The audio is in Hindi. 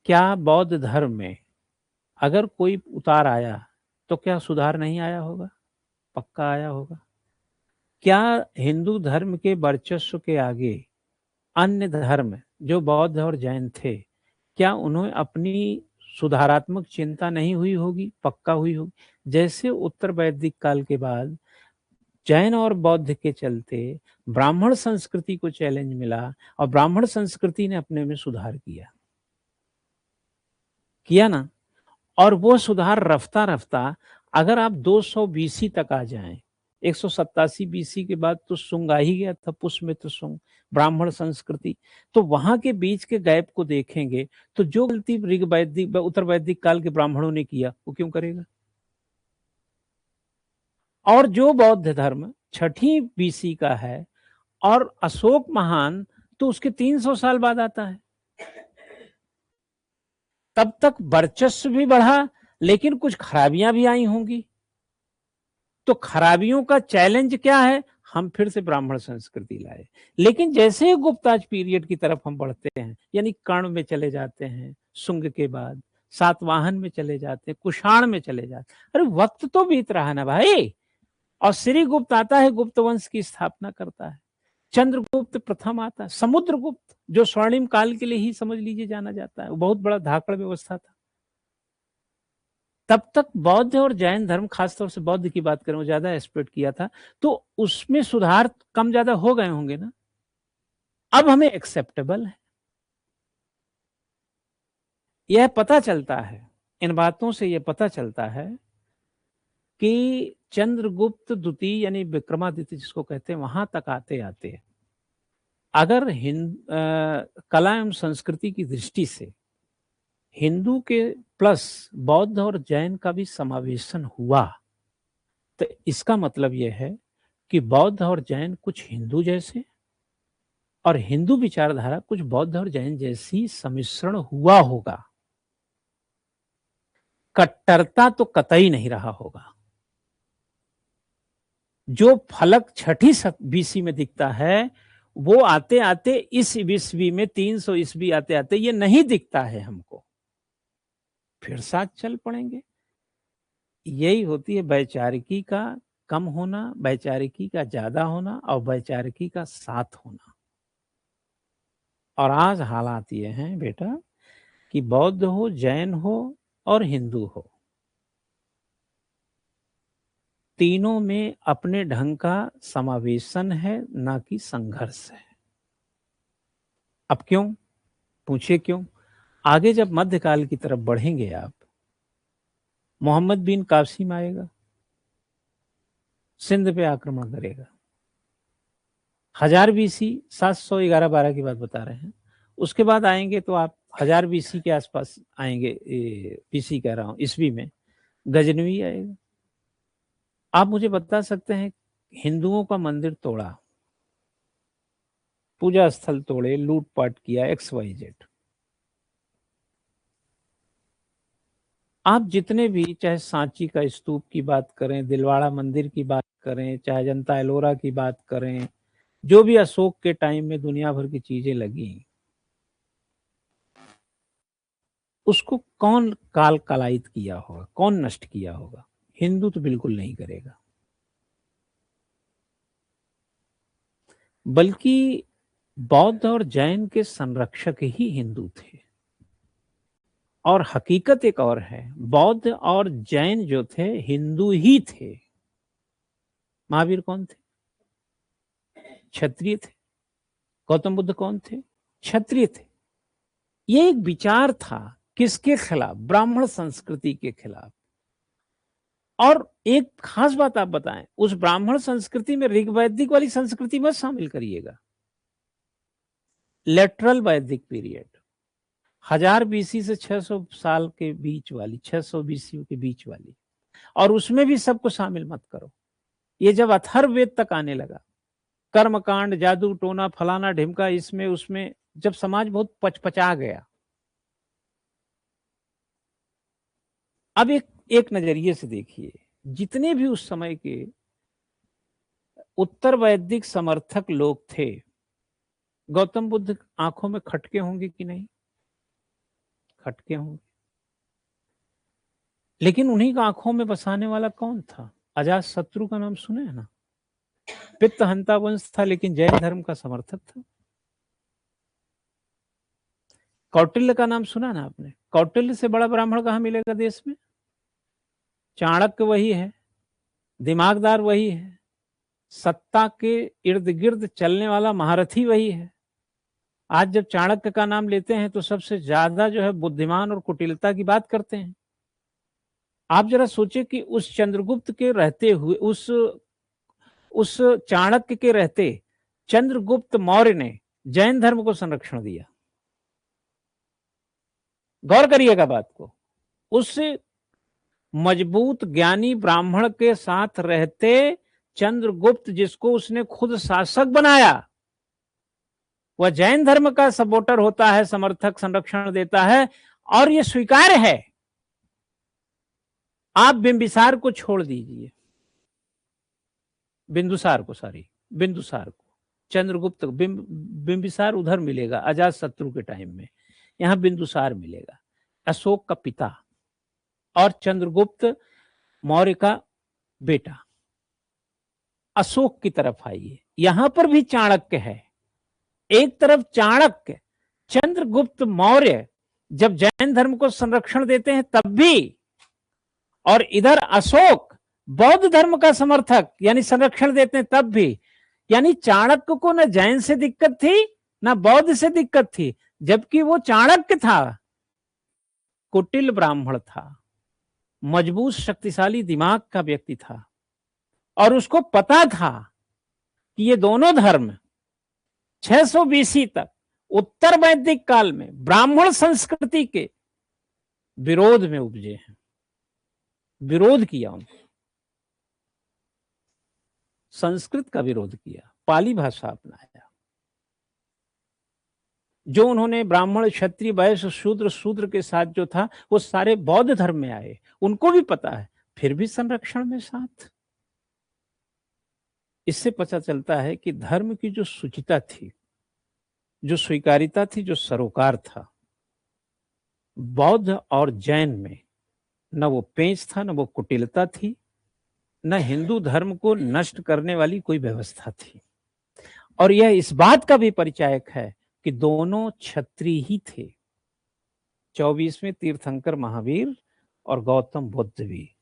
क्या बौद्ध धर्म में अगर कोई उतार आया तो क्या सुधार नहीं आया होगा? पक्का आया होगा। क्या हिंदू धर्म के वर्चस्व के आगे अन्य धर्म जो बौद्ध और जैन थे, क्या उन्हें अपनी सुधारात्मक चिंता नहीं हुई होगी? पक्का हुई होगी। जैसे उत्तर वैदिक काल के बाद जैन और बौद्ध के चलते ब्राह्मण संस्कृति को चैलेंज मिला और ब्राह्मण संस्कृति ने अपने में सुधार किया ना। और वो सुधार रफ्ता रफ्ता, अगर आप 200 बीसी तक आ जाएं, 187 बीसी के बाद तो सुंग आ ही गया था, पुष्यमित्र सुंग, ब्राह्मण संस्कृति। तो वहां के बीच के गैप को देखेंगे तो जो गलती ऋग वैदिक उत्तर वैदिक काल के ब्राह्मणों ने किया वो क्यों करेगा? और जो बौद्ध धर्म 6ठी बीसी का है और अशोक महान तो उसके 300 साल बाद आता है, तब तक वर्चस्व भी बढ़ा लेकिन कुछ खराबियां भी आई होंगी। तो खराबियों का चैलेंज क्या है? हम फिर से ब्राह्मण संस्कृति लाए। लेकिन जैसे ही गुप्ताज पीरियड की तरफ हम बढ़ते हैं, यानी कर्ण में चले जाते हैं, शुंग के बाद सातवाहन में चले जाते हैं, कुषाण में चले जाते हैं, अरे वक्त तो बीत रहा है ना भाई। और श्रीगुप्त आता है, गुप्त वंश की स्थापना करता है। चंद्रगुप्त प्रथम आता है, समुद्रगुप्त जो स्वर्णिम काल के लिए ही समझ लीजिए जाना जाता है, वो बहुत बड़ा धाकड़ व्यवस्था था। तब तक बौद्ध और जैन धर्म, खासतौर से बौद्ध की बात करें, वो ज्यादा एक्सपेक्ट किया था, तो उसमें सुधार कम ज्यादा हो गए होंगे ना। अब हमें एक्सेप्टेबल है। यह पता चलता है, इन बातों से यह पता चलता है कि चंद्रगुप्त द्वितीय यानी विक्रमादित्य जिसको कहते हैं, वहां तक आते आते अगर कला एवं संस्कृति की दृष्टि से हिंदू के प्लस बौद्ध और जैन का भी समावेशन हुआ, तो इसका मतलब यह है कि बौद्ध और जैन कुछ हिंदू जैसे और हिंदू विचारधारा कुछ बौद्ध और जैन जैसी सम्मिश्रण हुआ होगा। कट्टरता तो कतई नहीं रहा होगा। जो फलक 6ठी बीसी में दिखता है, वो आते आते इस ईस्वी में 300 ईस्वी आते आते ये नहीं दिखता है हमको। फिर साथ चल पड़ेंगे। यही होती है वैचारिकी का कम होना, वैचारिकी का ज्यादा होना और वैचारिकी का साथ होना। और आज हालात ये हैं बेटा कि बौद्ध हो, जैन हो और हिंदू हो, तीनों में अपने ढंग का समावेशन है, ना कि संघर्ष है। अब क्यों? पूछिए क्यों? आगे जब मध्यकाल की तरफ बढ़ेंगे आप, मोहम्मद बिन कासिम आएगा, सिंध पे आक्रमण करेगा। 1000 बीसी, 711-12 की बात बता रहे हैं। उसके बाद आएंगे तो आप 1000 बीसी के आसपास आएंगे, बीसी कह रहा हूं, ईस्वी में गजनवी आएगा। आप मुझे बता सकते हैं, हिंदुओं का मंदिर तोड़ा, पूजा स्थल तोड़े, लूटपाट किया, XYZ, आप जितने भी, चाहे सांची का स्तूप की बात करें, दिलवाड़ा मंदिर की बात करें, चाहे अजंता एलोरा की बात करें, जो भी अशोक के टाइम में दुनिया भर की चीजें लगी, उसको कौन काल कलायित किया होगा, कौन नष्ट किया होगा? हिंदू तो बिल्कुल नहीं करेगा। बल्कि बौद्ध और जैन के संरक्षक ही हिंदू थे। और हकीकत एक और है, बौद्ध और जैन जो थे हिंदू ही थे। महावीर कौन थे? क्षत्रिय थे। गौतम बुद्ध कौन थे? क्षत्रिय थे। ये एक विचार था, किसके खिलाफ? ब्राह्मण संस्कृति के खिलाफ। और एक खास बात आप बताएं, उस ब्राह्मण संस्कृति में ऋग वैदिक वाली संस्कृति मत शामिल करिएगा। लेटरल वैदिक पीरियड 1000 बीसी से 600 साल के बीच वाली, 600 बीसी के बीच वाली, और उसमें भी सबको शामिल मत करो। ये जब अथर्ववेद तक आने लगा, कर्मकांड, जादू टोना, फलाना ढिमका, इसमें उसमें, जब समाज बहुत पचपचा गया, अब एक नजरिए से देखिए, जितने भी उस समय के उत्तर वैदिक समर्थक लोग थे, गौतम बुद्ध आंखों में खटके होंगे कि नहीं? खटके होंगे। लेकिन उन्हीं का आंखों में बसाने वाला कौन था? अजात शत्रु का नाम सुने हैं ना? पित्त हंता वंश था लेकिन जैन धर्म का समर्थक था। कौटिल्य का नाम सुना ना आपने? कौटिल्य से बड़ा ब्राह्मण कहाँ मिलेगा देश में? चाणक्य वही है, दिमागदार वही है, सत्ता के इर्द गिर्द चलने वाला महारथी वही है। आज जब चाणक्य का नाम लेते हैं तो सबसे ज्यादा जो है बुद्धिमान और कुटिलता की बात करते हैं। आप जरा सोचिए कि उस चंद्रगुप्त के रहते हुए, उस चाणक्य के रहते चंद्रगुप्त मौर्य ने जैन धर्म को संरक्षण दिया। गौर करिएगा बात को। उस मजबूत ज्ञानी ब्राह्मण के साथ रहते चंद्रगुप्त, जिसको उसने खुद शासक बनाया, वह जैन धर्म का सपोर्टर होता है, समर्थक, संरक्षण देता है। और यह स्वीकार्य है। आप बिंबिसार को छोड़ दीजिए, बिंदुसार को चंद्रगुप्त, बिंबिसार उधर मिलेगा अजात शत्रु के टाइम में, यहां बिंदुसार मिलेगा, अशोक का पिता और चंद्रगुप्त मौर्य का बेटा। अशोक की तरफ आइए, यहां पर भी चाणक्य है। एक तरफ चाणक्य, चंद्रगुप्त मौर्य जब जैन धर्म को संरक्षण देते हैं तब भी, और इधर अशोक बौद्ध धर्म का समर्थक यानी संरक्षण देते हैं तब भी। यानी चाणक्य को न जैन से दिक्कत थी न बौद्ध से दिक्कत थी, जबकि वो चाणक्य था, कुटिल ब्राह्मण था, मजबूत शक्तिशाली दिमाग का व्यक्ति था, और उसको पता था कि ये दोनों धर्म 600 BC तक उत्तर वैदिक काल में ब्राह्मण संस्कृति के विरोध में उपजे हैं। विरोध किया उन्होंने, संस्कृत का विरोध किया, पाली भाषा अपनाया। जो उन्होंने ब्राह्मण, क्षत्रिय, वैश्य, शूद्र के साथ जो था वो सारे बौद्ध धर्म में आए, उनको भी पता है, फिर भी संरक्षण में साथ। इससे पता चलता है कि धर्म की जो शुचिता थी, जो स्वीकारिता थी, जो सरोकार था, बौद्ध और जैन में न वो पेंच था, न वो कुटिलता थी, न हिंदू धर्म को नष्ट करने वाली कोई व्यवस्था थी। और यह इस बात का भी परिचायक है कि दोनों क्षत्रिय ही थे। 24वें तीर्थंकर महावीर और गौतम बुद्ध भी